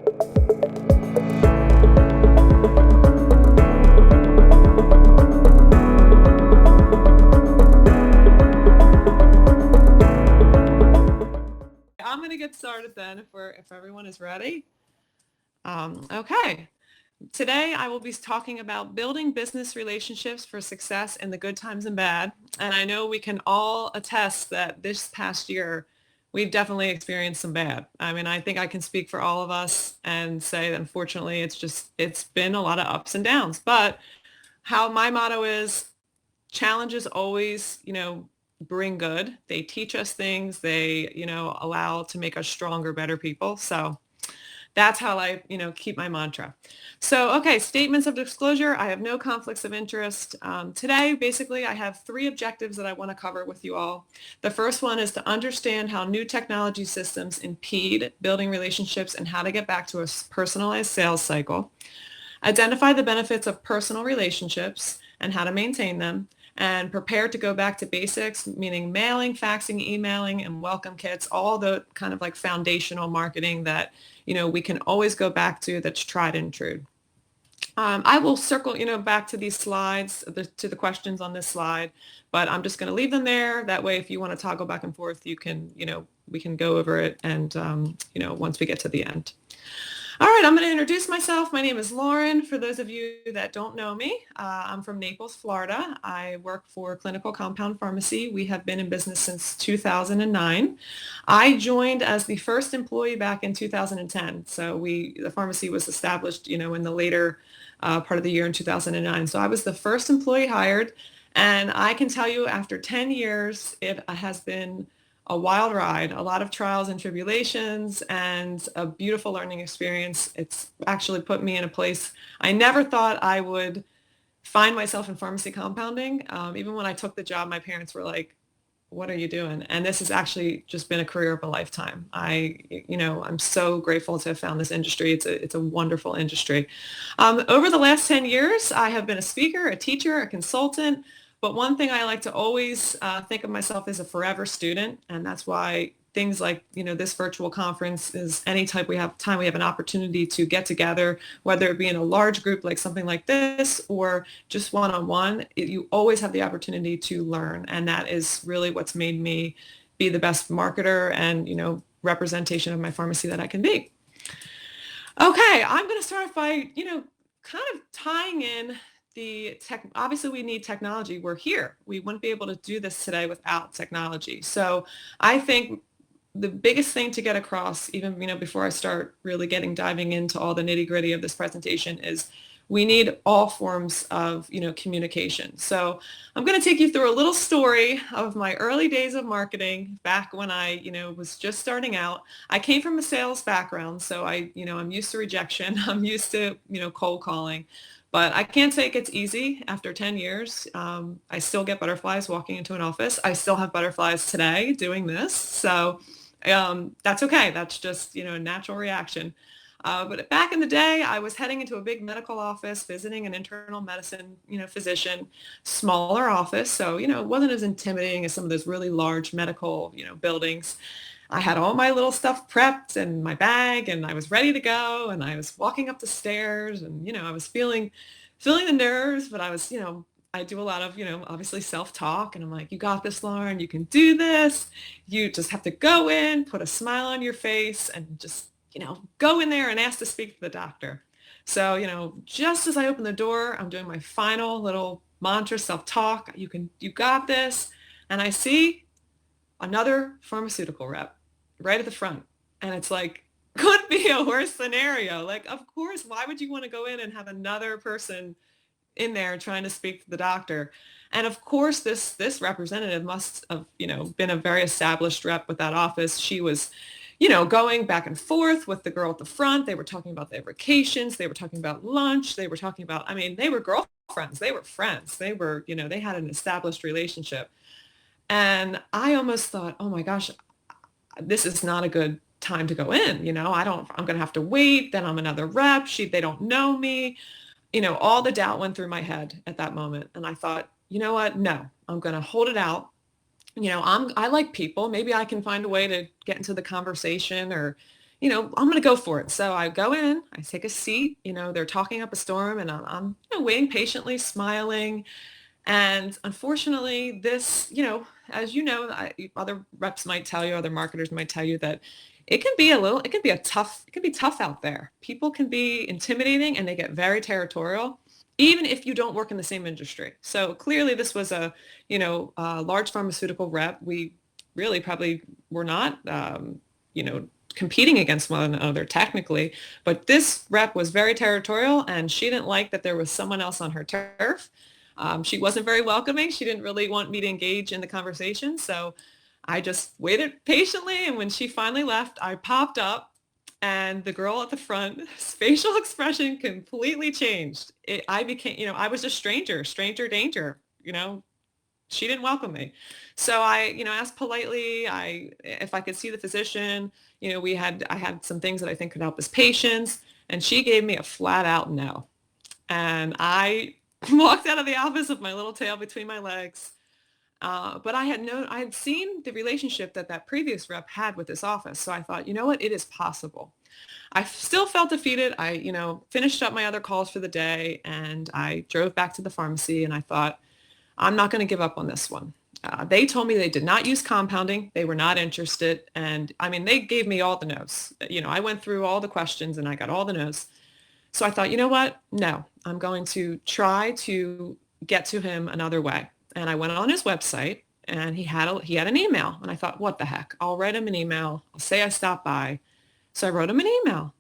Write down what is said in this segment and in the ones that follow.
I'm going to get started then if everyone is ready. Okay. Today I will be talking about building business relationships for success in the good times and bad. And I know we can all attest that this past year we've definitely experienced some bad. I mean, I think I can speak for all of us and say that unfortunately it's been a lot of ups and downs. But how my motto is, challenges always, bring good. They teach us things. They, allow to make us stronger, better people. So that's how I, keep my mantra. So, okay, statements of disclosure. I have no conflicts of interest. Today, basically, I have three objectives that I want to cover with you all. The first one is to understand how new technology systems impede building relationships and how to get back to a personalized sales cycle. Identify the benefits of personal relationships and how to maintain them, and prepare to go back to basics, meaning mailing, faxing, emailing, and welcome kits, all the kind of like foundational marketing that, we can always go back to, that's tried and true. I will circle, back to these slides, to the questions on this slide, but I'm just going to leave them there. That way, if you want to toggle back and forth, you can, we can go over it and, once we get to the end. All right, I'm going to introduce myself. My name is Lauren. For those of you that don't know me, I'm from Naples, Florida. I work for Clinical Compound Pharmacy. We have been in business since 2009. I joined as the first employee back in 2010. So the pharmacy was established, in the later part of the year in 2009. So I was the first employee hired. And I can tell you, after 10 years, it has been a wild ride, a lot of trials and tribulations, and a beautiful learning experience. It's actually put me in a place I never thought I would find myself in pharmacy compounding. Even when I took the job, my parents were like, "What are you doing?" And this has actually just been a career of a lifetime. I'm so grateful to have found this industry. It's a wonderful industry. Over the last 10 years, I have been a speaker, a teacher, a consultant. But one thing I like to always think of myself as a forever student, and that's why things like, this virtual conference is any time we have an opportunity to get together, whether it be in a large group like something like this or just one-on-one, you always have the opportunity to learn. And that is really what's made me be the best marketer and, representation of my pharmacy that I can be. Okay, I'm going to start off by, kind of tying in the tech. Obviously we need technology. We're here. We wouldn't be able to do this today without technology. So I think the biggest thing to get across, even, before I start really diving into all the nitty gritty of this presentation, is we need all forms of, communication. So I'm going to take you through a little story of my early days of marketing back when I, was just starting out. I came from a sales background, so I'm used to rejection. I'm used to, cold calling. But I can't say it gets easy after 10 years. I still get butterflies walking into an office. I still have butterflies today doing this. So that's okay. That's just, a natural reaction. But back in the day, I was heading into a big medical office, visiting an internal medicine, physician, smaller office. So, it wasn't as intimidating as some of those really large medical, buildings. I had all my little stuff prepped and my bag, and I was ready to go, and I was walking up the stairs, and, I was feeling the nerves, but I was, I do a lot of, obviously self-talk, and I'm like, "You got this, Lauren, you can do this. You just have to go in, put a smile on your face, and just, go in there and ask to speak to the doctor." So, just as I open the door, I'm doing my final little mantra, self-talk. You got this. And I see another pharmaceutical rep right at the front. And it's like, could be a worse scenario. Like, of course, why would you want to go in and have another person in there trying to speak to the doctor? And of course, this representative must have, been a very established rep with that office. She was, going back and forth with the girl at the front. They were talking about their vacations. They were talking about lunch. They were talking about, they were girlfriends. They were friends. They were, they had an established relationship. And I almost thought, oh my gosh, this is not a good time to go in. I'm going to have to wait. Then I'm another rep. They don't know me. All the doubt went through my head at that moment. And I thought, you know what? No, I'm going to hold it out. I like people. Maybe I can find a way to get into the conversation or, I'm going to go for it. So I go in, I take a seat, they're talking up a storm, and I'm waiting patiently, smiling. And unfortunately, this, as other reps might tell you, other marketers might tell you that it can be tough out there. People can be intimidating and they get very territorial, even if you don't work in the same industry. So clearly this was a large pharmaceutical rep. We really probably were not, competing against one another technically, but this rep was very territorial, and she didn't like that there was someone else on her turf. She wasn't very welcoming. She didn't really want me to engage in the conversation. So I just waited patiently. And when she finally left, I popped up, and the girl at the front, facial expression completely changed. I became, I was a stranger danger, she didn't welcome me. So I, asked politely, if I could see the physician. I had some things that I think could help his patients, and she gave me a flat out no. And I walked out of the office with my little tail between my legs. But I had seen the relationship that previous rep had with this office. So I thought, you know what, it is possible. I still felt defeated. I, finished up my other calls for the day, and I drove back to the pharmacy, and I thought, I'm not going to give up on this one. They told me they did not use compounding. They were not interested. And I mean, they gave me all the no's. I went through all the questions and I got all the no's. So I thought, you know what? No, I'm going to try to get to him another way. And I went on his website, and he had an email, and I thought, what the heck? I'll write him an email. I'll say I stopped by. So I wrote him an email.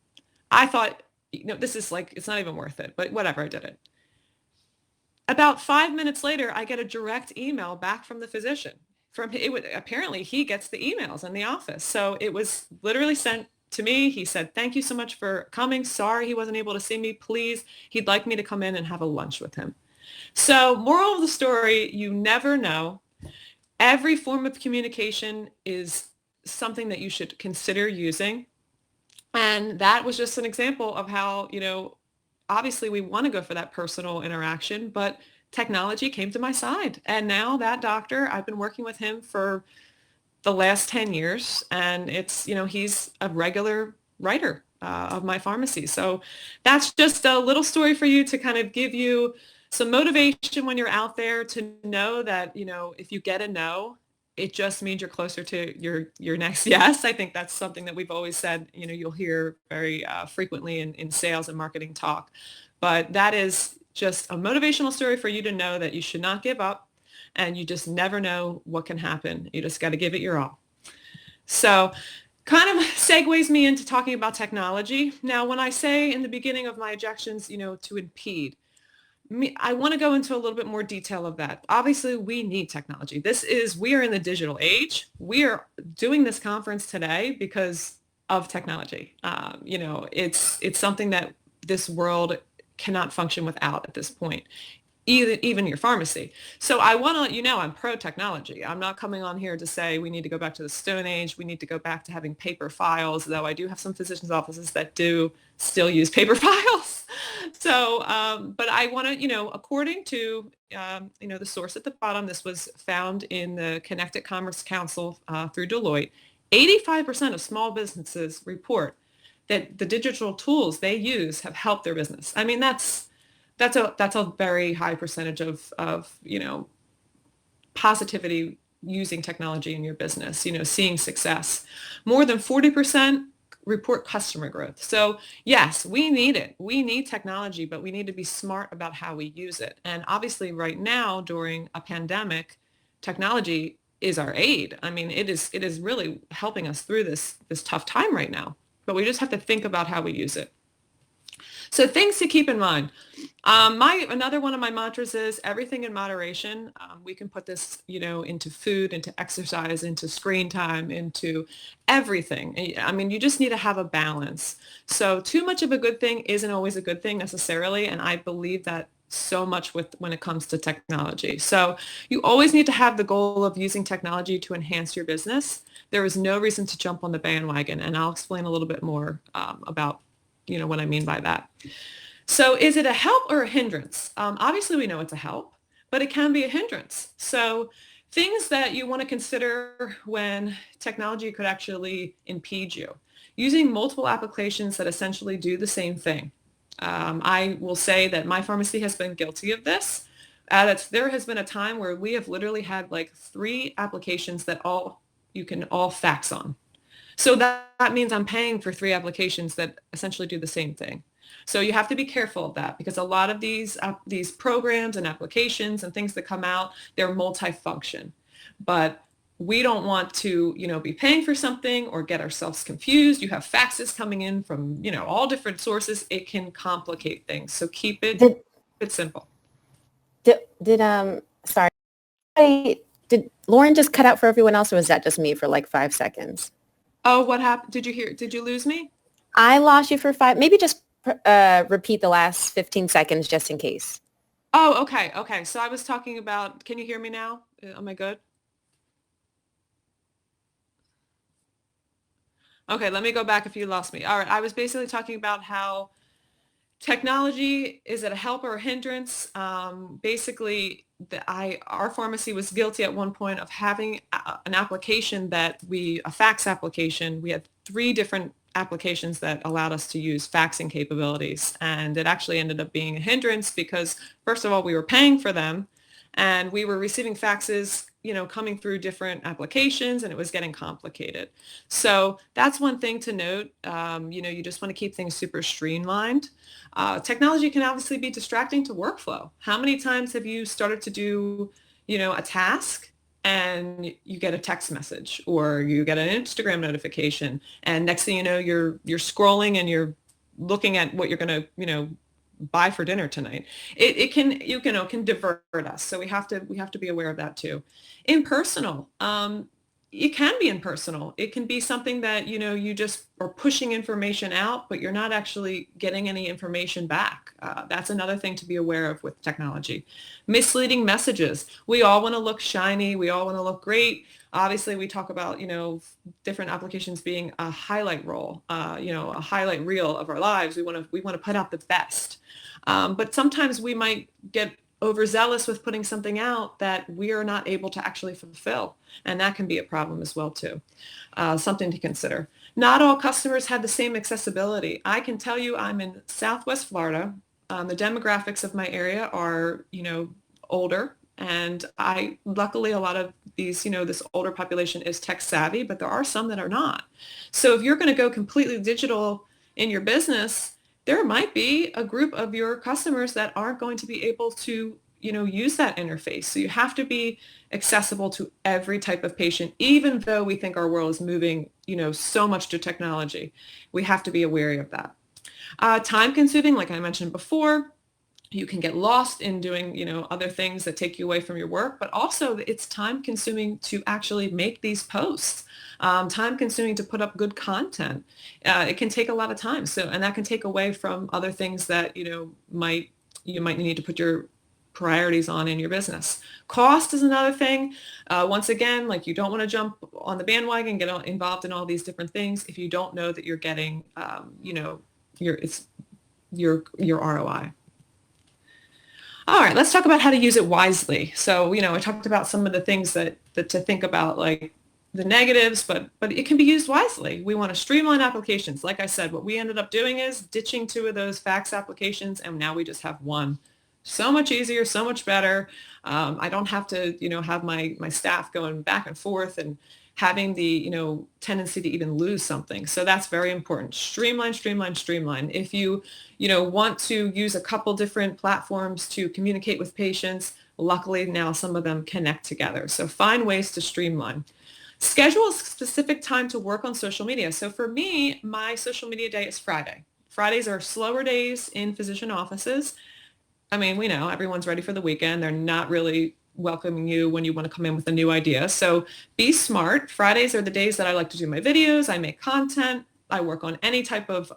I thought, this is like, it's not even worth it, but whatever, I did it. About 5 minutes later, I get a direct email back from the physician. Apparently he gets the emails in the office. So it was literally sent to me. He said, thank you so much for coming. Sorry he wasn't able to see me. Please, he'd like me to come in and have a lunch with him. So moral of the story, you never know. Every form of communication is something that you should consider using. And that was just an example of how, obviously we want to go for that personal interaction, but technology came to my side. And now that doctor, I've been working with him for the last 10 years, and it's, he's a regular writer of my pharmacy. So that's just a little story for you to kind of give you some motivation when you're out there, to know that, if you get a no, it just means you're closer to your next yes. I think that's something that we've always said, you'll hear very frequently in sales and marketing talk. But that is just a motivational story for you to know that you should not give up, and you just never know what can happen. You just got to give it your all. So kind of segues me into talking about technology. Now, when I say in the beginning of my objections, to impede, I want to go into a little bit more detail of that. Obviously, we need technology. We are in the digital age. We are doing this conference today because of technology. It's something that this world cannot function without at this point, even your pharmacy. So I want to let you know I'm pro-technology. I'm not coming on here to say we need to go back to the Stone Age. We need to go back to having paper files, though I do have some physicians' offices that do still use paper files. So, but I want to, according to, the source at the bottom, this was found in the Connected Commerce Council through Deloitte. 85% of small businesses report that the digital tools they use have helped their business. I mean, that's a very high percentage of positivity using technology in your business, seeing success. More than 40% report customer growth. So yes, we need it. We need technology, but we need to be smart about how we use it. And obviously right now during a pandemic, technology is our aid. I mean, it is really helping us through this tough time right now, but we just have to think about how we use it. So things to keep in mind. Another one of my mantras is everything in moderation. We can put this, into food, into exercise, into screen time, into everything. I mean, you just need to have a balance. So too much of a good thing isn't always a good thing necessarily. And I believe that so much when it comes to technology. So you always need to have the goal of using technology to enhance your business. There is no reason to jump on the bandwagon. And I'll explain a little bit more about what I mean by that. So is it a help or a hindrance? Obviously, we know it's a help, but it can be a hindrance. So things that you want to consider when technology could actually impede you. using multiple applications that essentially do the same thing. I will say that my pharmacy has been guilty of this. There has been a time where we have literally had like 3 applications that you can all fax on. So that means I'm paying for 3 applications that essentially do the same thing. So you have to be careful of that because a lot of these programs and applications and things that come out, they're multifunction. But we don't want to, be paying for something or get ourselves confused. You have faxes coming in from, all different sources. It can complicate things. So keep it simple. Sorry, did Lauren just cut out for everyone else, or was that just me for like 5 seconds? Oh, what happened? Did you lose me? I lost you for 5. Maybe just repeat the last 15 seconds just in case. Oh, okay. Okay. So I was talking about, can you hear me now? Am I good? Okay, let me go back if you lost me. All right. I was basically talking about how technology, is it a help or a hindrance? Basically, our pharmacy was guilty at one point of having an application a fax application. We had 3 different applications that allowed us to use faxing capabilities. And it actually ended up being a hindrance because, first of all, we were paying for them and we were receiving faxes, coming through different applications, and it was getting complicated. So that's one thing to note. You just want to keep things super streamlined. Technology can obviously be distracting to workflow. How many times have you started to do, a task and you get a text message or you get an Instagram notification, and next thing you know, you're scrolling and you're looking at what you're going to, buy for dinner tonight. It can divert us. So we have to be aware of that too. Impersonal. It can be impersonal. It can be something that, you just are pushing information out, but you're not actually getting any information back. That's another thing to be aware of with technology. Misleading messages. We all want to look shiny. We all want to look great. Obviously, we talk about, different applications being a highlight reel, a highlight reel of our lives. We want to put out the best. But sometimes we might get overzealous with putting something out that we are not able to actually fulfill. And that can be a problem as well, too. Something to consider. Not all customers have the same accessibility. I can tell you I'm in Southwest Florida. The demographics of my area are, older. And luckily, a lot of these, this older population is tech savvy, but there are some that are not. So if you're going to go completely digital in your business, there might be a group of your customers that aren't going to be able to, use that interface. So you have to be accessible to every type of patient, even though we think our world is moving, so much to technology. We have to be aware of that. Time consuming, like I mentioned before. You can get lost in doing, other things that take you away from your work, but also it's time consuming to actually make these posts, time consuming to put up good content. It can take a lot of time. And that can take away from other things that, you might need to put your priorities on in your business. Cost is another thing. Once again, like you don't want to jump on the bandwagon, get involved in all these different things if you don't know that you're getting, your ROI. All right, let's talk about how to use it wisely. So, I talked about some of the things that to think about, like the negatives, but it can be used wisely. We want to streamline applications. Like I said, what we ended up doing is ditching 2 of those fax applications, and now we just have 1. So much easier, so much better. I don't have to, have my staff going back and forth and having the, tendency to even lose something. So that's very important. Streamline, streamline, streamline. If you, want to use a couple different platforms to communicate with patients, luckily now some of them connect together. So find ways to streamline. Schedule a specific time to work on social media. So for me, my social media day is Friday. Fridays are slower days in physician offices. I mean, we know everyone's ready for the weekend. They're not really welcoming you when you want to come in with a new idea. So be smart. Fridays are the days that I like to do my videos. I make content. I work on any type of,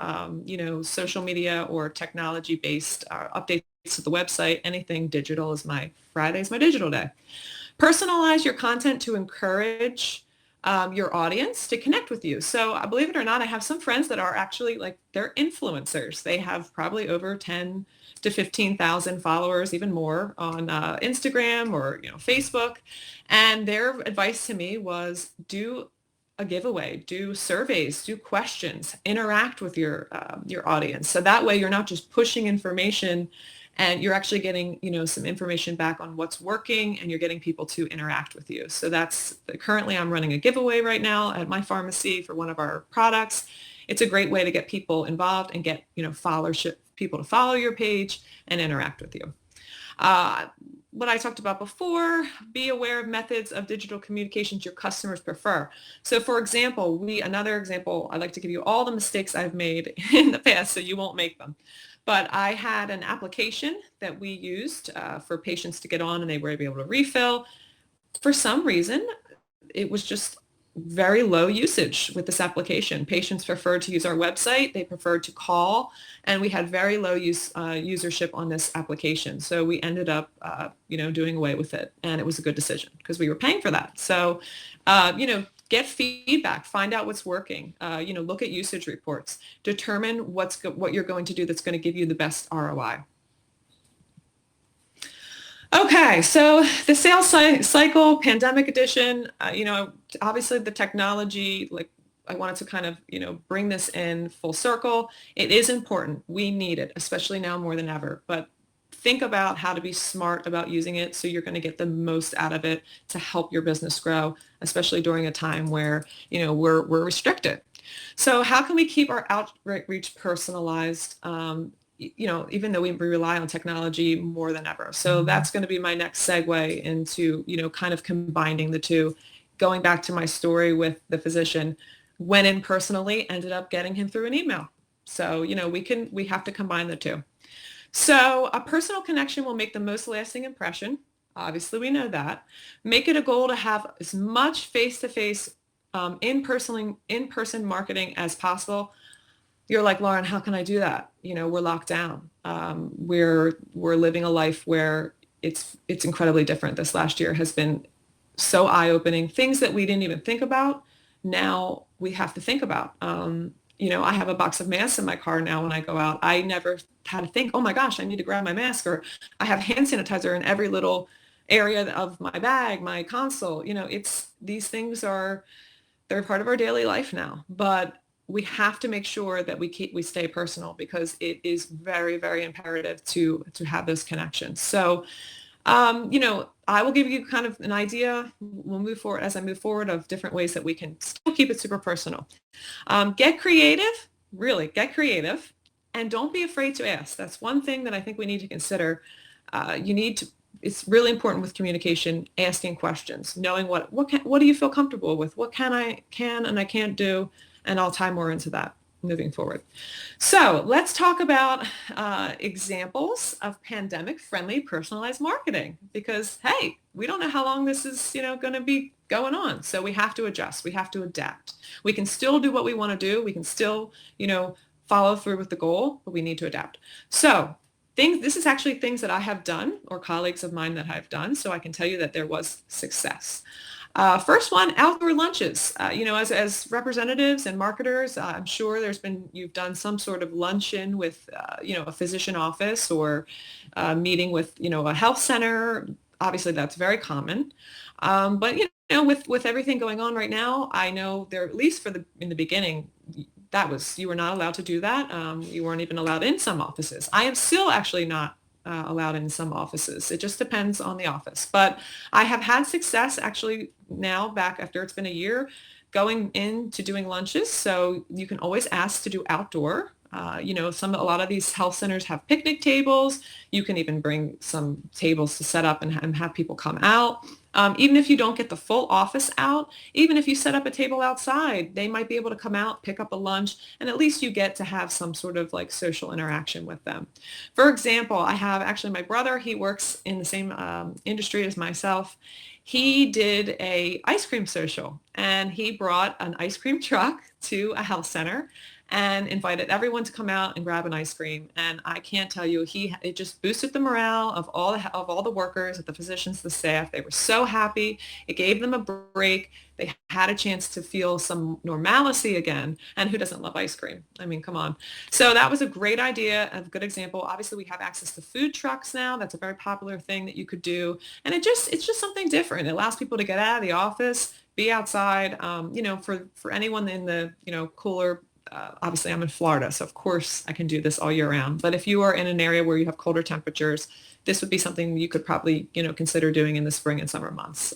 social media or technology-based updates to the website. Anything digital is Friday's my digital day. Personalize your content to encourage your audience to connect with you. So believe it or not, I have some friends that are actually they're influencers. They have probably over 10 to 15,000 followers, even more on Instagram or Facebook. And their advice to me was do a giveaway, do surveys, do questions, interact with your audience. So that way you're not just pushing information and you're actually getting, some information back on what's working and you're getting people to interact with you. So that's currently I'm running a giveaway right now at my pharmacy for one of our products. It's a great way to get people involved and get, followership, people to follow your page and interact with you. What I talked about before, be aware of methods of digital communications your customers prefer. So for example, another example, I'd like to give you all the mistakes I've made in the past so you won't make them. But I had an application that we used for patients to get on and they were able to refill. For some reason, it was just very low usage with this application. Patients preferred to use our website. They preferred to call, and we had very low usership on this application. So we ended up, doing away with it, and it was a good decision because we were paying for that. So, get feedback, find out what's working. Look at usage reports, determine what you're going to do that's going to give you the best ROI. Okay, so the sales cycle, pandemic edition, obviously the technology, like I wanted to kind of, bring this in full circle. It is important. We need it, especially now more than ever. But think about how to be smart about using it so you're going to get the most out of it to help your business grow, especially during a time where, we're restricted. So how can we keep our outreach personalized? Even though we rely on technology more than ever. So that's going to be my next segue into, kind of combining the two. Going back to my story with the physician, went in personally, ended up getting him through an email. So, we have to combine the two. So a personal connection will make the most lasting impression. Obviously, we know that. Make it a goal to have as much face-to-face, in-person marketing as possible. You're like, Lauren, how can I do that? We're locked down. We're living a life where it's incredibly different. This last year has been so eye-opening. Things that we didn't even think about, now we have to think about. I have a box of masks in my car now when I go out. I never had to think, oh my gosh, I need to grab my mask, or I have hand sanitizer in every little area of my bag, my console. These things they're part of our daily life now, but we have to make sure that we stay personal because it is very, very imperative to have those connections. So, I will give you kind of an idea. We'll move forward as I move forward of different ways that we can still keep it super personal. Get creative, really get creative, and don't be afraid to ask. That's one thing that I think we need to consider. It's really important with communication, asking questions, knowing what do you feel comfortable with? What can and I can't do? And I'll tie more into that moving forward. So let's talk about examples of pandemic-friendly personalized marketing because, hey, we don't know how long this is, going to be going on. So we have to adjust. We have to adapt. We can still do what we want to do. We can still, follow through with the goal, but we need to adapt. So this is actually things that I have done or colleagues of mine that I've done. So I can tell you that there was success. First one, outdoor lunches. As representatives and marketers, I'm sure you've done some sort of luncheon with, a physician office or a meeting with, a health center. Obviously, that's very common. But, with everything going on right now, I know there, at least in the beginning, you were not allowed to do that. You weren't even allowed in some offices. I am still actually not allowed in some offices. It just depends on the office. But I have had success actually now back after it's been a year going into doing lunches. So you can always ask to do outdoor. A lot of these health centers have picnic tables. You can even bring some tables to set up and have people come out. Even if you don't get the full office out, even if you set up a table outside, they might be able to come out, pick up a lunch, and at least you get to have some sort of like social interaction with them. For example, I have actually my brother, he works in the same industry as myself. He did a ice cream social and he brought an ice cream truck to a health center and invited everyone to come out and grab an ice cream. And I can't tell you, it just boosted the morale of all the workers, the physicians, the staff. They were so happy. It gave them a break. They had a chance to feel some normalcy again. And who doesn't love ice cream? I mean, come on. So that was a great idea, a good example. Obviously, we have access to food trucks now. That's a very popular thing that you could do. And it's just something different. It allows people to get out of the office, be outside. For anyone in the, cooler, obviously I'm in Florida, so of course I can do this all year round. But if you are in an area where you have colder temperatures, this would be something you could probably, consider doing in the spring and summer months.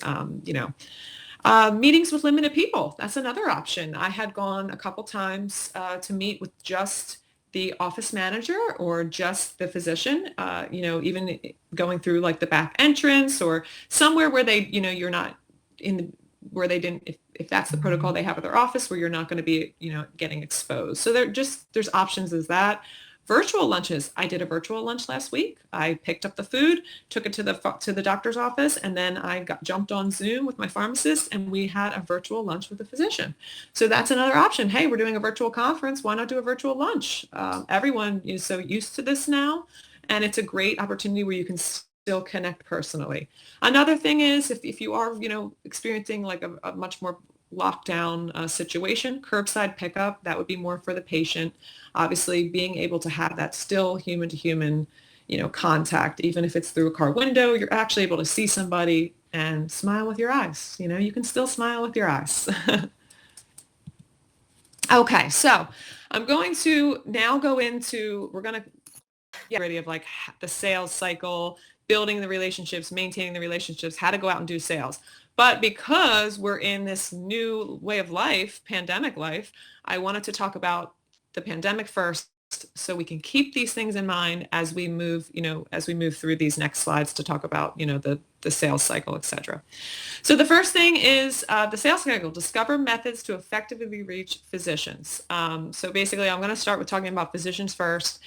Meetings with limited people, that's another option. I had gone a couple times to meet with just the office manager or just the physician, even going through like the back entrance or somewhere where they, you're not in the, where they didn't, if that's the protocol they have at their office, where you're not going to be, getting exposed. So there's options as that. Virtual lunches. I did a virtual lunch last week. I picked up the food, took it to the doctor's office, and then I jumped on Zoom with my pharmacist, and we had a virtual lunch with the physician. So that's another option. Hey, we're doing a virtual conference. Why not do a virtual lunch? Everyone is so used to this now, and it's a great opportunity where you can still connect personally. Another thing is if you are, experiencing like a much more lockdown situation, curbside pickup, that would be more for the patient. Obviously, being able to have that still human to human, contact, even if it's through a car window, you're actually able to see somebody and smile with your eyes. You can still smile with your eyes. Okay, so I'm going to now we're going to get ready of like the sales cycle, building the relationships, maintaining the relationships, how to go out and do sales. But because we're in this new way of life, pandemic life, I wanted to talk about the pandemic first so we can keep these things in mind as we move, through these next slides to talk about, the sales cycle, et cetera. So the first thing is the sales cycle, discover methods to effectively reach physicians. So basically, I'm going to start with talking about physicians first.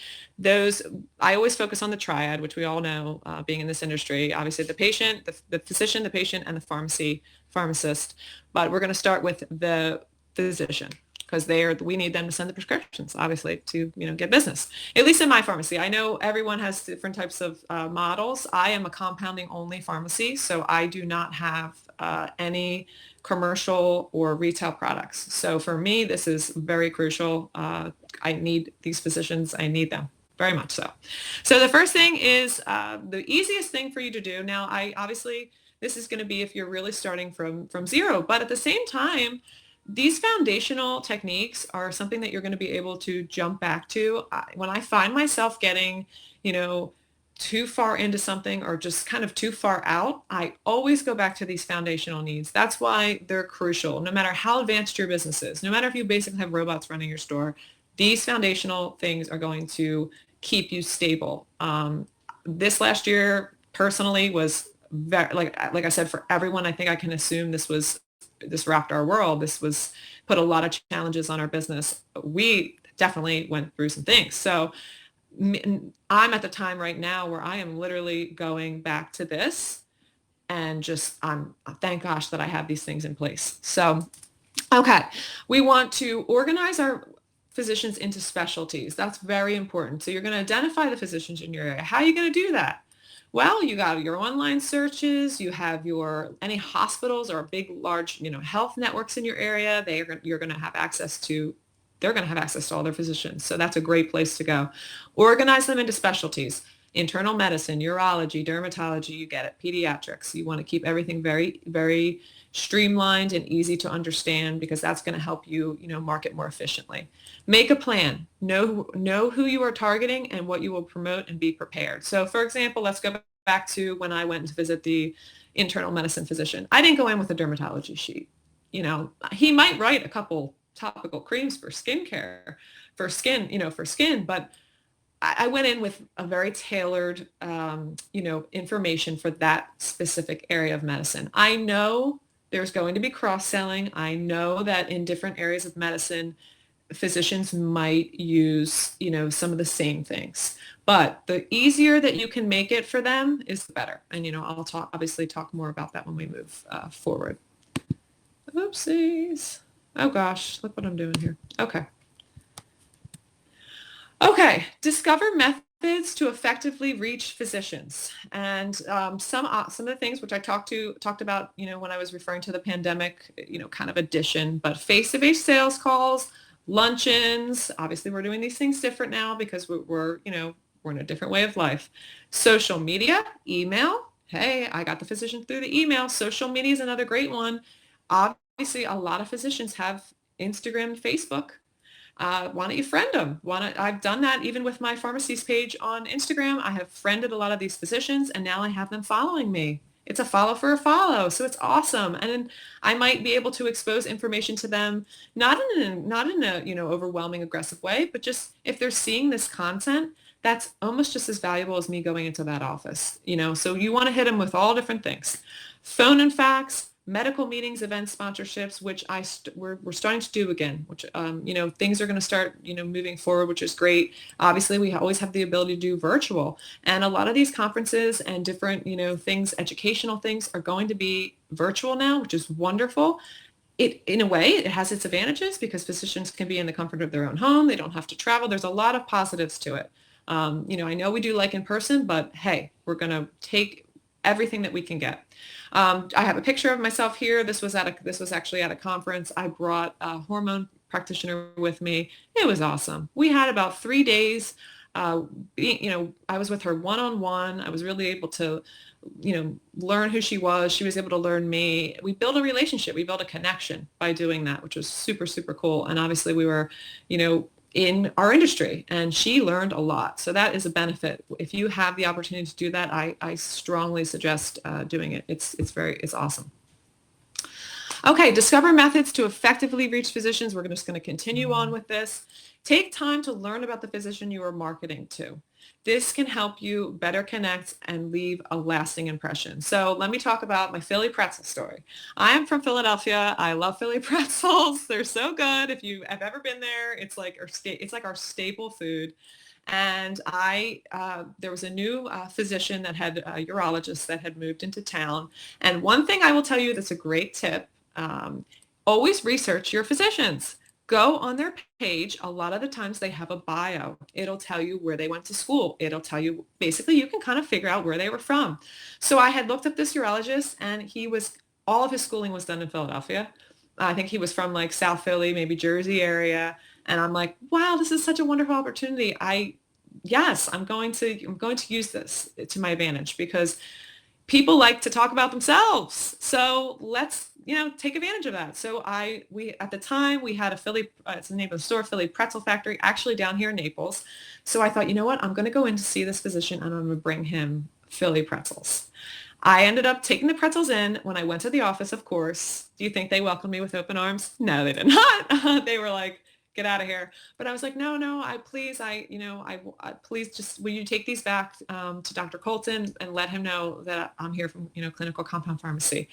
I always focus on the triad, which we all know, being in this industry, obviously the patient, the physician, the patient, and the pharmacist. But we're going to start with the physician because we need them to send the prescriptions, obviously, to, get business. At least in my pharmacy. I know everyone has different types of models. I am a compounding only pharmacy, so I do not have any commercial or retail products. So for me, this is very crucial. I need these physicians. I need them. Very much so. So the first thing is the easiest thing for you to do. Now, this is going to be if you're really starting from zero, but at the same time, these foundational techniques are something that you're going to be able to jump back to. When I find myself getting, too far into something or just kind of too far out, I always go back to these foundational needs. That's why they're crucial. No matter how advanced your business is, no matter if you basically have robots running your store, these foundational things are going to keep you stable. This last year personally was very, like I said, for everyone, I think I can assume this rocked our world. This put a lot of challenges on our business. We definitely went through some things. So I'm at the time right now where I am literally going back to this and thank gosh that I have these things in place. So, okay, we want to organize our physicians into specialties. That's very important. So you're going to identify the physicians in your area. How are you going to do that? Well, you got your online searches, you have any hospitals or big, large, health networks in your area. They're going to have access to all their physicians. So that's a great place to go. Organize them into specialties: internal medicine, urology, dermatology, you get it, pediatrics. You want to keep everything very, very streamlined and easy to understand because that's going to help you, market more efficiently. Make a plan. Know who you are targeting and what you will promote and be prepared. So for example, let's go back to when I went to visit the internal medicine physician. I didn't go in with a dermatology sheet. He might write a couple topical creams for skincare, for skin, but I went in with a very tailored, information for that specific area of medicine. I know there's going to be cross-selling. I know that in different areas of medicine, physicians might use, some of the same things, but the easier that you can make it for them is the better. And, I'll obviously talk more about that when we move forward. Oopsies. Oh gosh, look what I'm doing here. Okay, discover methods to effectively reach physicians. And some of the things which I talked about, when I was referring to the pandemic, kind of addition, but face-to-face sales calls, luncheons. Obviously, we're doing these things different now because we're in a different way of life. Social media, email. Hey, I got the physician through the email. Social media is another great one. obviously a lot of physicians have Instagram and Facebook. Why don't you friend them? I've done that even with my pharmacies page on Instagram. I have friended a lot of these physicians and now I have them following me. It's a follow for a follow. So it's awesome. And then I might be able to expose information to them, not in a, overwhelming, aggressive way, but just if they're seeing this content, that's almost just as valuable as me going into that office, so you want to hit them with all different things. Phone and fax, medical meetings, events, sponsorships, which we're starting to do again, which, things are going to start, moving forward, which is great. Obviously, we always have the ability to do virtual. And a lot of these conferences and different, things, educational things are going to be virtual now, which is wonderful. In a way, it has its advantages because physicians can be in the comfort of their own home. They don't have to travel. There's a lot of positives to it. I know we do like in person, but hey, we're going to take everything that we can get. I have a picture of myself here. This was actually at a conference. I brought a hormone practitioner with me. It was awesome. We had about 3 days. I was with her one-on-one. I was really able to, learn who she was. She was able to learn me. We built a relationship. We built a connection by doing that, which was super, super cool. And obviously we were, in our industry, and she learned a lot. So that is a benefit. If you have the opportunity to do that, I strongly suggest doing it. It's awesome. Okay, discover methods to effectively reach physicians. We're just going to continue on with this. Take time to learn about the physician you are marketing to. This can help you better connect and leave a lasting impression. So let me talk about my Philly pretzel story. I am from Philadelphia. I love Philly pretzels. They're so good. If you have ever been there, it's like our staple food. And there was a new physician that had a urologist that had moved into town. And one thing I will tell you that's a great tip, always research your physicians. Go on their page. A lot of the times they have a bio. It'll tell you where they went to school. It'll tell you, basically, you can kind of figure out where they were from. So I had looked up this urologist, and all of his schooling was done in Philadelphia. I think he was from like South Philly, maybe Jersey area. And I'm like, wow, this is such a wonderful opportunity. Yes, I'm going to use this to my advantage because people like to talk about themselves. So let's, take advantage of that. So at the time we had a Philly, it's the name of the store, Philly Pretzel Factory, actually down here in Naples. So I thought, you know what, I'm going to go in to see this physician and I'm going to bring him Philly pretzels. I ended up taking the pretzels in. When I went to the office, of course, do you think they welcomed me with open arms? No, they did not. They were like, get out of here. But I was like, no, please just, will you take these back to Dr. Colton and let him know that I'm here from, Clinical Compound Pharmacy.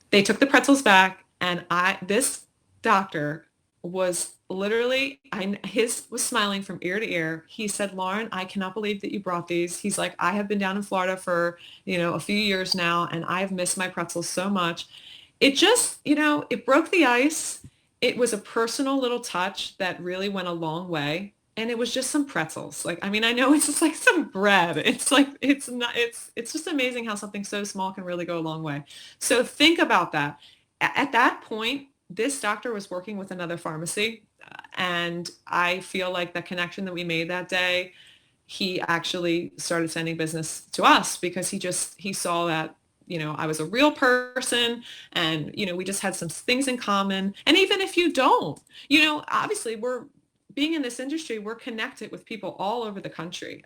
They took the pretzels back, and this doctor was literally, his was smiling from ear to ear. He said, Lauren, I cannot believe that you brought these. He's like, I have been down in Florida for, a few years now, and I've missed my pretzels so much. It just, it broke the ice. It was a personal little touch that really went a long way. And it was just some pretzels. I know it's just like some bread. It's like, it's just amazing how something so small can really go a long way. So think about that. At that point, this doctor was working with another pharmacy. And I feel like the connection that we made that day, he actually started sending business to us because he saw that, I was a real person and, we just had some things in common. And even if you don't, obviously being in this industry, we're connected with people all over the country.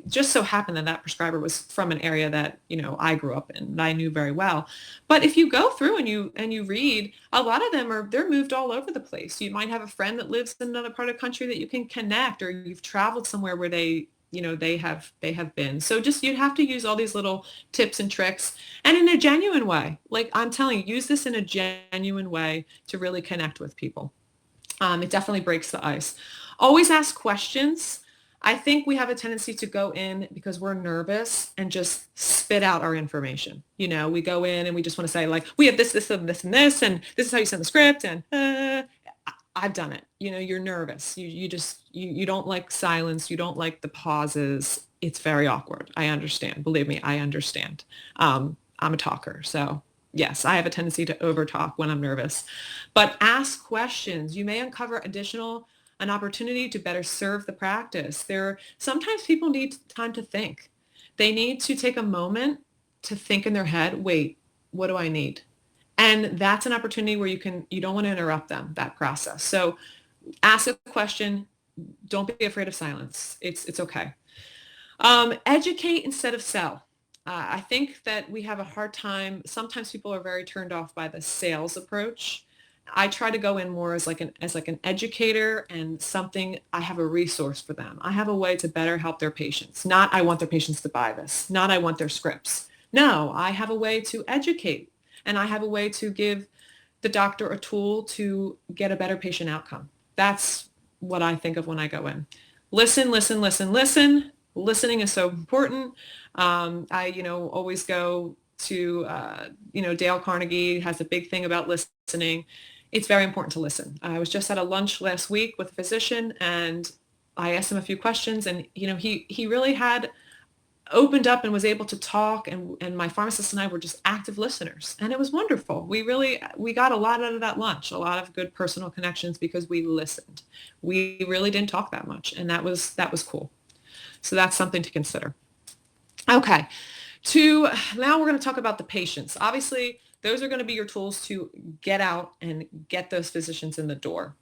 Just so happened that prescriber was from an area that, I grew up in and I knew very well. But if you go through and you read, a lot of them they're moved all over the place. You might have a friend that lives in another part of the country that you can connect, or you've traveled somewhere where they have been. So just, you'd have to use all these little tips and tricks, and in a genuine way. Like I'm telling you, use this in a genuine way to really connect with people. It definitely breaks the ice. Always ask questions. I think we have a tendency to go in because we're nervous and just spit out our information. We go in and we just want to say like, we have this, and this, and this, and this is how you send the script. And I've done it. You're nervous. You don't like silence. You don't like the pauses. It's very awkward. I understand. Believe me, I understand. I'm a talker. So yes, I have a tendency to overtalk when I'm nervous, but ask questions. You may uncover an opportunity to better serve the practice. Sometimes people need time to think. They need to take a moment to think in their head, wait, what do I need? And that's an opportunity where you don't want to interrupt them, that process. So ask a question. Don't be afraid of silence. It's okay. Educate instead of sell. I think that we have a hard time. Sometimes people are very turned off by the sales approach. I try to go in more as like an educator and something. I have a resource for them. I have a way to better help their patients. Not I want their patients to buy this. Not I want their scripts. No, I have a way to educate, and I have a way to give the doctor a tool to get a better patient outcome. That's what I think of when I go in. Listen, listen, listen, listen. Listening is so important. I always go to, Dale Carnegie has a big thing about listening. It's very important to listen. I was just at a lunch last week with a physician, and I asked him a few questions, and, he really had opened up and was able to talk, and my pharmacist and I were just active listeners, and it was wonderful. We got a lot out of that lunch, a lot of good personal connections because we listened. We really didn't talk that much, and that was cool. So that's something to consider. Okay, now we're going to talk about the patients. Obviously, those are going to be your tools to get out and get those physicians in the door.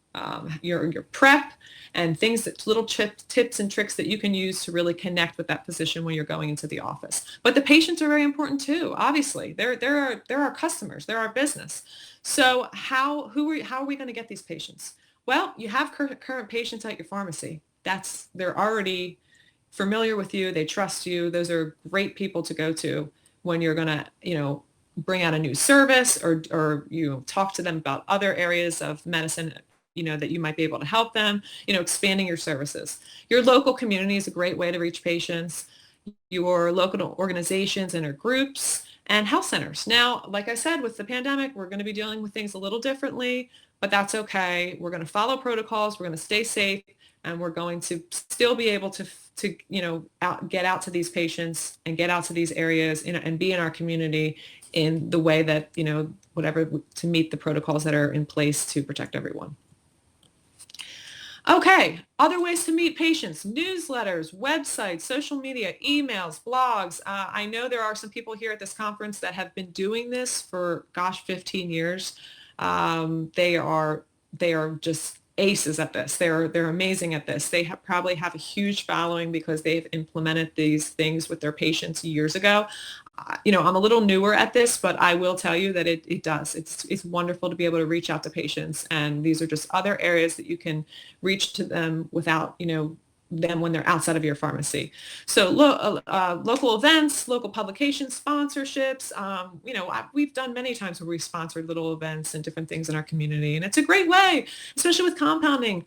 Your prep and little tips and tricks that you can use to really connect with that physician when you're going into the office. But the patients are very important too. Obviously, they're our customers, they're our business. So how are we going to get these patients? Well, you have current patients at your pharmacy. They're already familiar with you. They trust you. Those are great people to go to when you're going to, bring out a new service or you talk to them about other areas of medicine, that you might be able to help them, expanding your services. Your local community is a great way to reach patients, your local organizations and their groups, and health centers. Now, like I said, with the pandemic, we're going to be dealing with things a little differently, but that's okay. We're going to follow protocols. We're going to stay safe, and we're going to still be able to get out to these patients and get out to these areas, and be in our community in the way that, whatever, to meet the protocols that are in place to protect everyone. Okay, other ways to meet patients: newsletters, websites, social media, emails, blogs. I know there are some people here at this conference that have been doing this for, 15 years. They are just aces at this. They're amazing at this. They probably have a huge following because they've implemented these things with their patients years ago. I'm a little newer at this, but I will tell you that it does. It's wonderful to be able to reach out to patients, and these are just other areas that you can reach to them without, them when they're outside of your pharmacy. So local events, local publications, sponsorships. We've done many times where we've sponsored little events and different things in our community, and it's a great way, especially with compounding.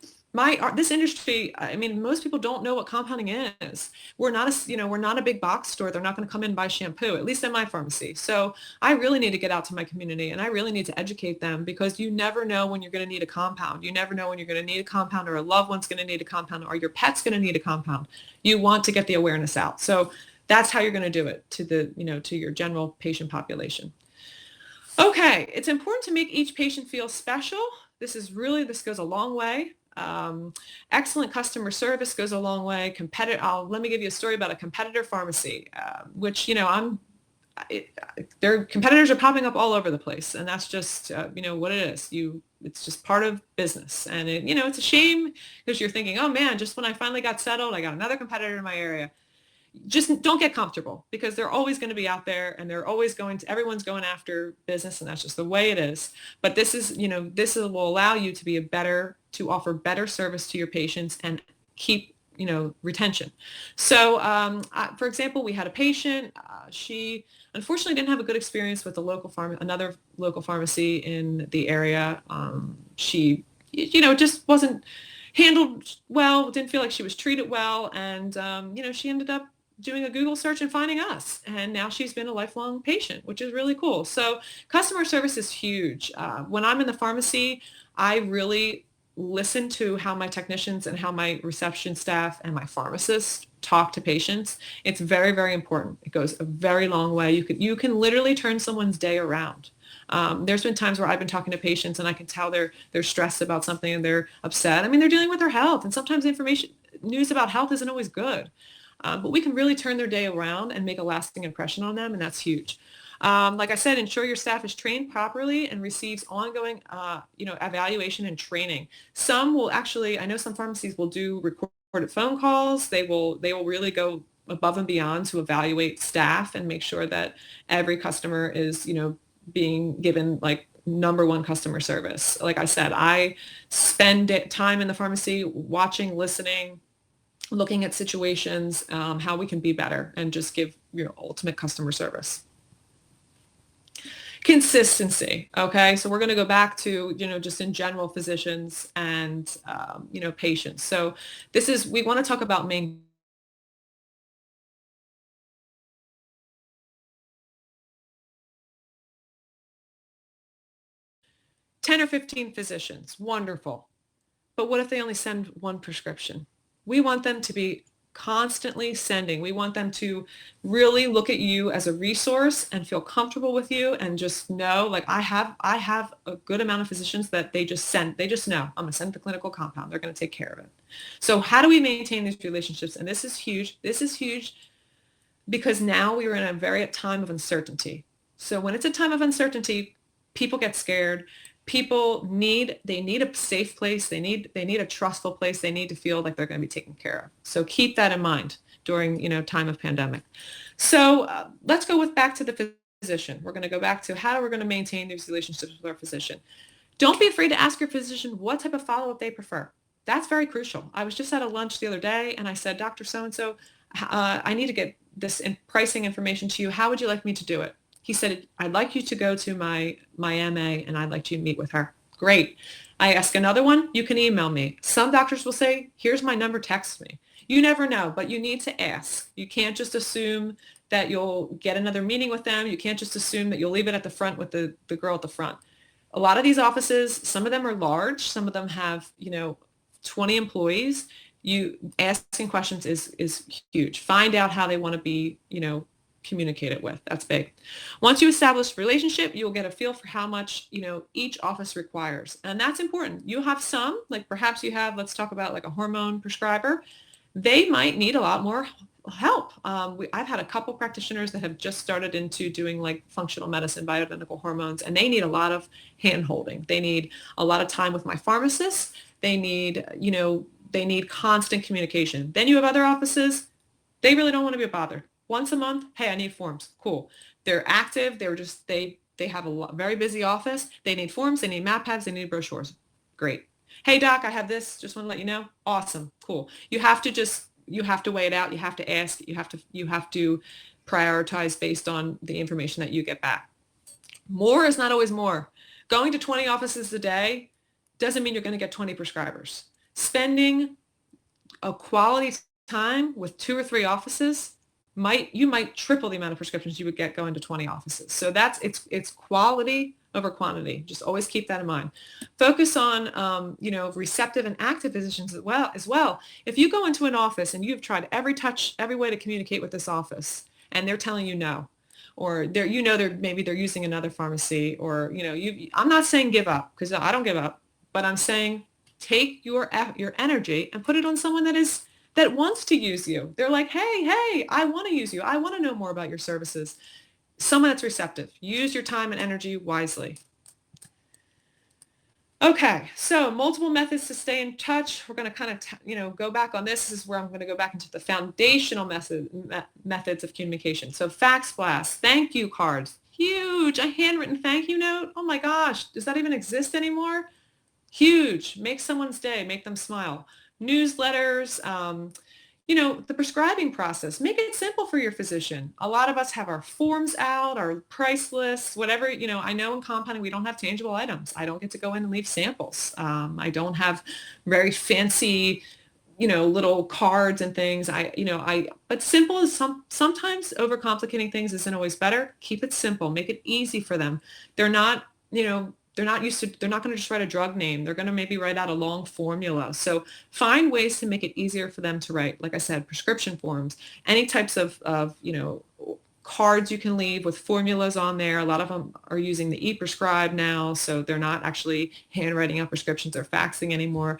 This industry, I mean, most people don't know what compounding is. We're not a big box store. They're not going to come in and buy shampoo, at least in my pharmacy. So I really need to get out to my community, and I really need to educate them, because you never know when you're going to need a compound. You never know when you're going to need a compound, or a loved one's going to need a compound, or your pet's going to need a compound. You want to get the awareness out. So that's how you're going to do it to your general patient population. Okay, it's important to make each patient feel special. This goes a long way. Excellent customer service goes a long way. Let me give you a story about a competitor pharmacy, which, their competitors are popping up all over the place, and that's just, what it is. It's just part of business, and it's a shame, because you're thinking, oh man, just when I finally got settled, I got another competitor in my area. Just don't get comfortable, because they're always going to be out there, and everyone's going after business, and that's just the way it is. But this will allow you to offer better service to your patients and keep, retention. So, for example, we had a patient, she unfortunately didn't have a good experience with another local pharmacy in the area. She, just wasn't handled well, didn't feel like she was treated well. And, she ended up doing a Google search and finding us. And now she's been a lifelong patient, which is really cool. So customer service is huge. When I'm in the pharmacy, I really listen to how my technicians and how my reception staff and my pharmacists talk to patients. It's very, very important. It goes a very long way. You can literally turn someone's day around. There's been times where I've been talking to patients, and I can tell they're stressed about something, and they're upset. I mean, they're dealing with their health, and sometimes news about health isn't always good. But we can really turn their day around and make a lasting impression on them, and that's huge. Like I said, ensure your staff is trained properly and receives ongoing, evaluation and training. Some will actually, I know some pharmacies will do recorded phone calls. They will really go above and beyond to evaluate staff and make sure that every customer is, being given like number one customer service. Like I said, I spend time in the pharmacy watching, listening, looking at situations, how we can be better and just give ultimate customer service. Consistency. Okay. So we're going to go back to, just in general physicians and, patients. So we want to talk about 10 or 15 physicians. Wonderful. But what if they only send one prescription? We want them to be constantly sending. We want them to really look at you as a resource and feel comfortable with you and just know, like I have a good amount of physicians that they just know, I'm going to send the clinical compound. They're going to take care of it. So how do we maintain these relationships? And this is huge. This is huge because now we are in a very time of uncertainty. So when it's a time of uncertainty, people get scared. They need a safe place. They need a trustful place. They need to feel like they're going to be taken care of. So keep that in mind during, time of pandemic. So let's go back to the physician. We're going to go back to how we're going to maintain these relationships with our physician. Don't be afraid to ask your physician what type of follow-up they prefer. That's very crucial. I was just at a lunch the other day and I said, Dr. So-and-so, I need to get this pricing information to you. How would you like me to do it? He said, I'd like you to go to my MA and I'd like you to meet with her. Great. I ask another one, you can email me. Some doctors will say, here's my number, text me. You never know, but you need to ask. You can't just assume that you'll get another meeting with them. You can't just assume that you'll leave it at the front with the girl at the front. A lot of these offices, some of them are large. Some of them have, 20 employees. You asking questions is huge. Find out how they want to be, communicated with. That's big. Once you establish a relationship, you'll get a feel for how much, each office requires. And that's important. You have some, like perhaps you have, let's talk about like a hormone prescriber. They might need a lot more help. I've had a couple practitioners that have just started into doing like functional medicine, bioidentical hormones, and they need a lot of hand holding. They need a lot of time with my pharmacist. They need, they need constant communication. Then you have other offices. They really don't want to be bothered. Once a month, hey, I need forms. Cool. They're active. They have a very busy office. They need forms. They need map pads. They need brochures. Great. Hey, doc, I have this. Just want to let you know. Awesome. Cool. You have to weigh it out. You have to ask. You have to prioritize based on the information that you get back. More is not always more. Going to 20 offices a day doesn't mean you're going to get 20 prescribers. Spending a quality time with 2 or 3 offices you might triple the amount of prescriptions you would get going to 20 offices. So it's quality over quantity. Just always keep that in mind. Focus on, receptive and active physicians as well. If you go into an office and you've tried every way to communicate with this office and they're telling you no, or maybe they're using another pharmacy, or, I'm not saying give up because I don't give up, but I'm saying take your energy and put it on someone that wants to use you. They're like, hey, I want to use you. I want to know more about your services. Someone that's receptive. Use your time and energy wisely. Okay, so multiple methods to stay in touch. We're going to kind of, go back on this. This is where I'm going to go back into the foundational methods of communication. So fax blasts, thank you cards, huge. A handwritten thank you note. Oh my gosh, does that even exist anymore? Huge. Make someone's day. Make them smile. Newsletters, the prescribing process. Make it simple for your physician. A lot of us have our forms out, our price lists, whatever. I know in compounding we don't have tangible items. I don't get to go in and leave samples. I don't have very fancy, little cards and things. But simple is sometimes overcomplicating things isn't always better. Keep it simple. Make it easy for them. They're not going to just write a drug name. They're going to maybe write out a long formula. So find ways to make it easier for them to write. Like I said, prescription forms, any types of cards you can leave with formulas on there. A lot of them are using the e-prescribe now. So they're not actually handwriting out prescriptions or faxing anymore.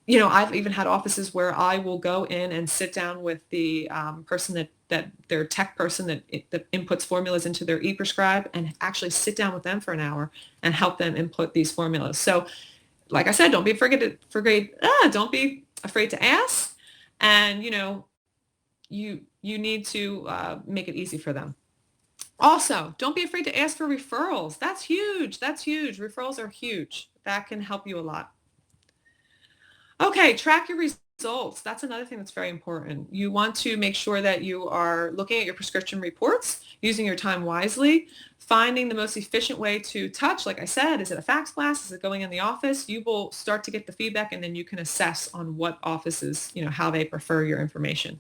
I've even had offices where I will go in and sit down with the person that their tech person that inputs formulas into their e-prescribe, and actually sit down with them for an hour and help them input these formulas. So like I said, don't be don't be afraid to ask. And, you need to make it easy for them. Also, don't be afraid to ask for referrals. That's huge. That's huge. Referrals are huge. That can help you a lot. Okay, track your results. That's another thing that's very important. You want to make sure that you are looking at your prescription reports, using your time wisely, finding the most efficient way to touch. Like I said, is it a fax blast? Is it going in the office? You will start to get the feedback, and then you can assess on what offices, how they prefer your information.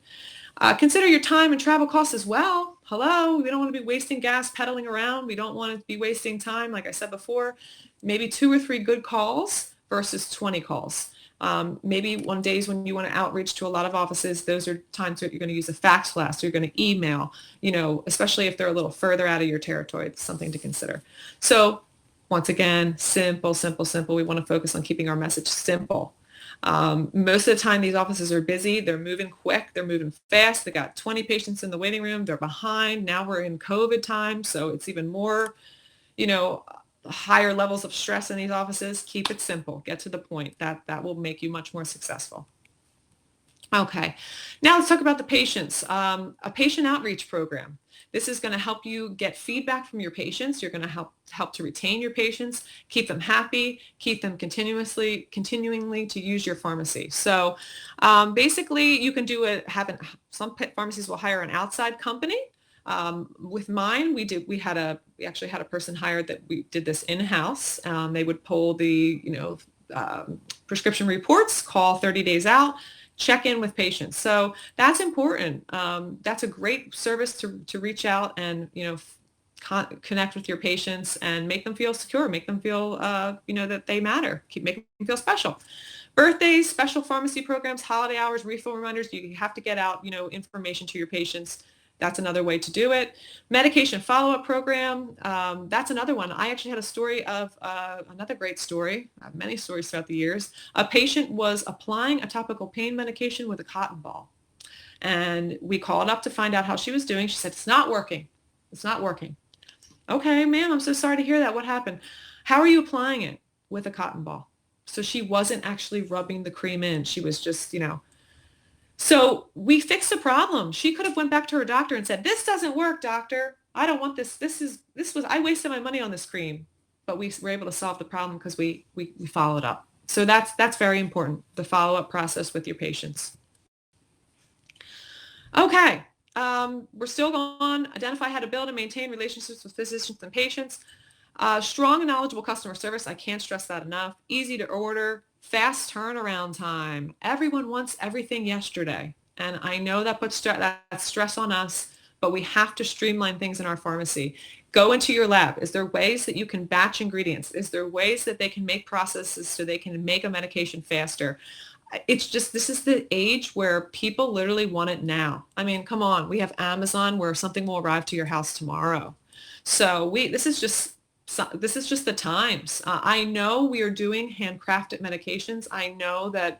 Consider your time and travel costs as well. Hello, we don't want to be wasting gas pedaling around. We don't want to be wasting time, like I said before. Maybe 2 or 3 good calls versus 20 calls. Maybe on days when you want to outreach to a lot of offices, those are times that you're going to use a fax blast, or you're going to email, especially if they're a little further out of your territory. It's something to consider. So once again, simple, simple, simple. We want to focus on keeping our message simple. Most of the time, these offices are busy. They're moving quick. They're moving fast. They got 20 patients in the waiting room. They're behind. Now we're in COVID time, so it's even more, higher levels of stress in these offices. Keep it simple. Get to the point. That will make you much more successful. Okay, now let's talk about the patients. A patient outreach program. This is going to help you get feedback from your patients. You're going to help to retain your patients, keep them happy, keep them continuingly to use your pharmacy. So basically, you can do it. Some pharmacies will hire an outside company. With mine, we actually had a person hired that we did this in-house. They would pull the prescription reports, call 30 days out, check in with patients. So that's important. That's a great service to reach out and connect with your patients and make them feel secure, make them feel that they matter, make them feel special. Birthdays, special pharmacy programs, holiday hours, refill reminders. You have to get out information to your patients. That's another way to do it. Medication follow-up program. That's another one. I actually had a story of another great story. I have many stories throughout the years. A patient was applying a topical pain medication with a cotton ball. And we called up to find out how she was doing. She said, it's not working. It's not working. Okay, ma'am, I'm so sorry to hear that. What happened? How are you applying it? With a cotton ball. So she wasn't actually rubbing the cream in. She was just, So we fixed the problem. She could have went back to her doctor and said, this doesn't work, doctor. I don't want this. I wasted my money on this cream. But we were able to solve the problem because we followed up. So that's very important, the follow-up process with your patients. Okay, we're still going. Identify how to build and maintain relationships with physicians and patients. Strong and knowledgeable customer service. I can't stress that enough. Easy to order. Fast turnaround time. Everyone wants everything yesterday. And I know that puts that stress on us, but we have to streamline things in our pharmacy. Go into your lab. Is there ways that you can batch ingredients? Is there ways that they can make processes so they can make a medication faster? It's just, this is the age where people literally want it now. I mean, come on. We have Amazon where something will arrive to your house tomorrow. So this is just the times. I know we are doing handcrafted medications. I know that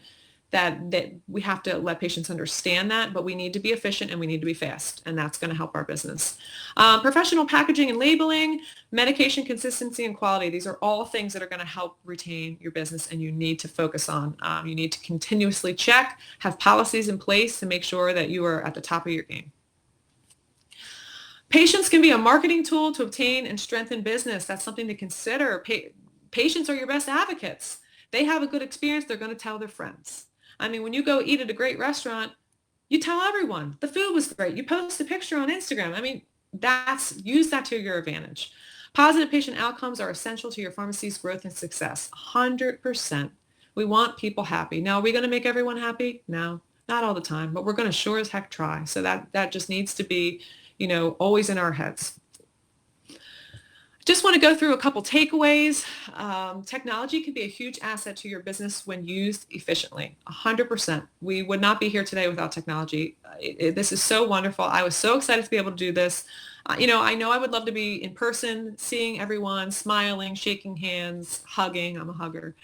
we have to let patients understand that, but we need to be efficient and we need to be fast, and that's going to help our business. Professional packaging and labeling, medication consistency and quality. These are all things that are going to help retain your business, and you need to focus on. You need to continuously check, have policies in place to make sure that you are at the top of your game. Patients can be a marketing tool to obtain and strengthen business. That's something to consider. Patients are your best advocates. They have a good experience. They're going to tell their friends. I mean, when you go eat at a great restaurant, you tell everyone the food was great. You post a picture on Instagram. I mean, use that to your advantage. Positive patient outcomes are essential to your pharmacy's growth and success. 100%. We want people happy. Now, are we going to make everyone happy? No, not all the time, but we're going to sure as heck try. So that just needs to be always in our heads. Just want to go through a couple takeaways. Technology can be a huge asset to your business when used efficiently. 100%. We would not be here today without technology. This is so wonderful. I was so excited to be able to do this. I know I would love to be in person, seeing everyone, smiling, shaking hands, hugging. I'm a hugger.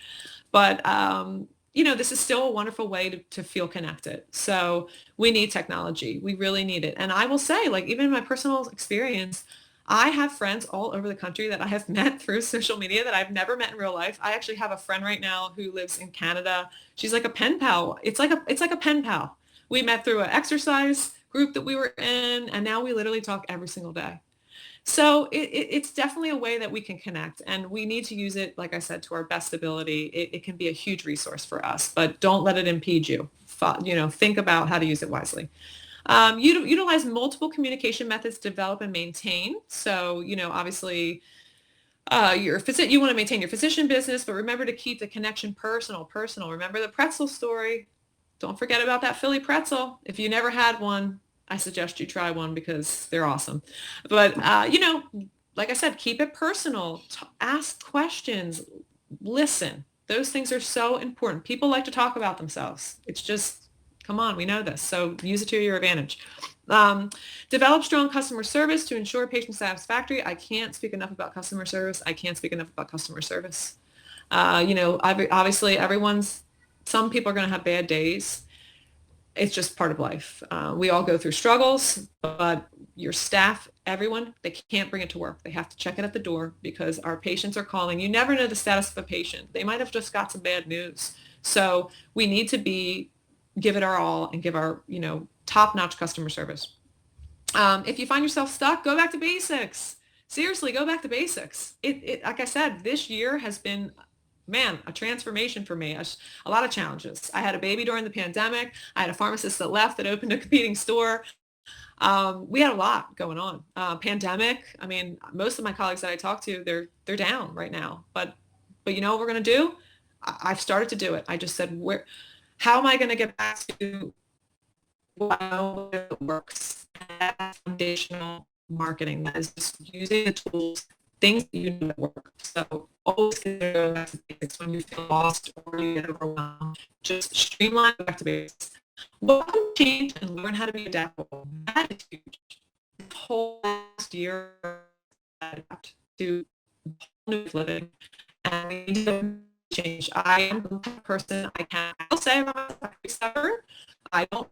But this is still a wonderful way to feel connected. So we need technology. We really need it. And I will say, like, even in my personal experience, I have friends all over the country that I have met through social media that I've never met in real life. I actually have a friend right now who lives in Canada. She's like a pen pal. It's like a pen pal. We met through an exercise group that we were in, and now we literally talk every single day. So it's definitely a way that we can connect, and we need to use it, like I said, to our best ability. It can be a huge resource for us, but don't let it impede you. Think about how to use it wisely. Utilize multiple communication methods to develop and maintain. So, obviously, you want to maintain your physician business, but remember to keep the connection personal, personal. Remember the pretzel story. Don't forget about that Philly pretzel. If you never had one, I suggest you try one because they're awesome. But, like I said, keep it personal. Ask questions. Listen. Those things are so important. People like to talk about themselves. It's just, come on, we know this. So use it to your advantage. Um, Develop strong customer service to ensure patient satisfactory. I can't speak enough about customer service. I can't speak enough about customer service. Obviously some people are going to have bad days. It's just part of life. We all go through struggles, but your staff, everyone, they can't bring it to work. They have to check it at the door because our patients are calling. You never know the status of a patient. They might have just got some bad news. So we need to give it our all and give our, top-notch customer service. If you find yourself stuck, go back to basics. Seriously, go back to basics. Like I said, this year has been, man, a transformation for me. A lot of challenges. I had a baby during the pandemic. I had a pharmacist that left that opened a competing store. We had a lot going on. Pandemic. I mean, most of my colleagues that I talk to, they're down right now. But you know what we're going to do? I've started to do it. I just said, how am I going to get back to what I know that works? And that's foundational marketing. That is just using the tools, things that you know that work. So always consider back to basics when you feel lost or you get overwhelmed. Just streamline back to basics. Welcome change and learn how to be adaptable. That is huge. The whole last year, adapt to new living, and we need to change. I am the person I'll say I'm a stubborn. I don't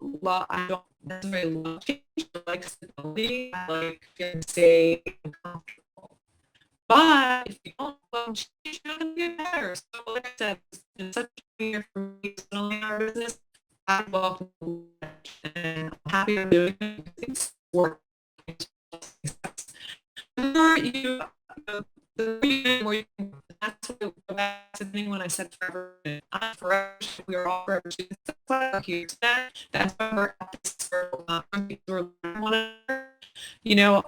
necessarily love change. I like stability. I like feeling safe and comfortable. But if you don't love change, you're not going to get better. So like I said, it's been such a year for me personally in our business. I welcome it, and I'm happy I'm doing it because it's working. Or the more you can, that's what I go back to the thing when I said forever. I'm forever. We are all forever students. That's why I'm here today. That's why we're at this circle. One another.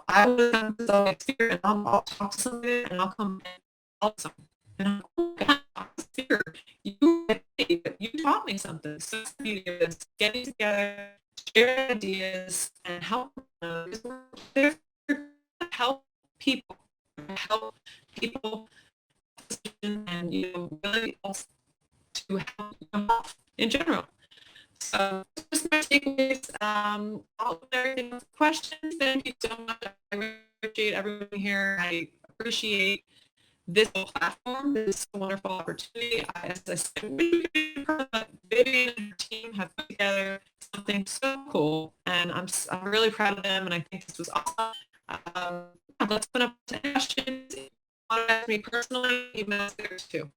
I was always here, and I'll talk to somebody, and I'll come and help something. And I'm like, oh God, I was here. You taught me something. So it's the beauty of this, getting together, share ideas, and help. Because we're there to help people, help people, and really also to help health in general. So just my takeaways. I'll open everything with questions. Thank you so much. I appreciate everyone here. I appreciate this whole platform. This is a wonderful opportunity. As I said, Vivian and her team have put together something so cool, and I'm really proud of them. And I think this was awesome. Let's open up to questions. If you want to ask me personally, you can ask theirs too.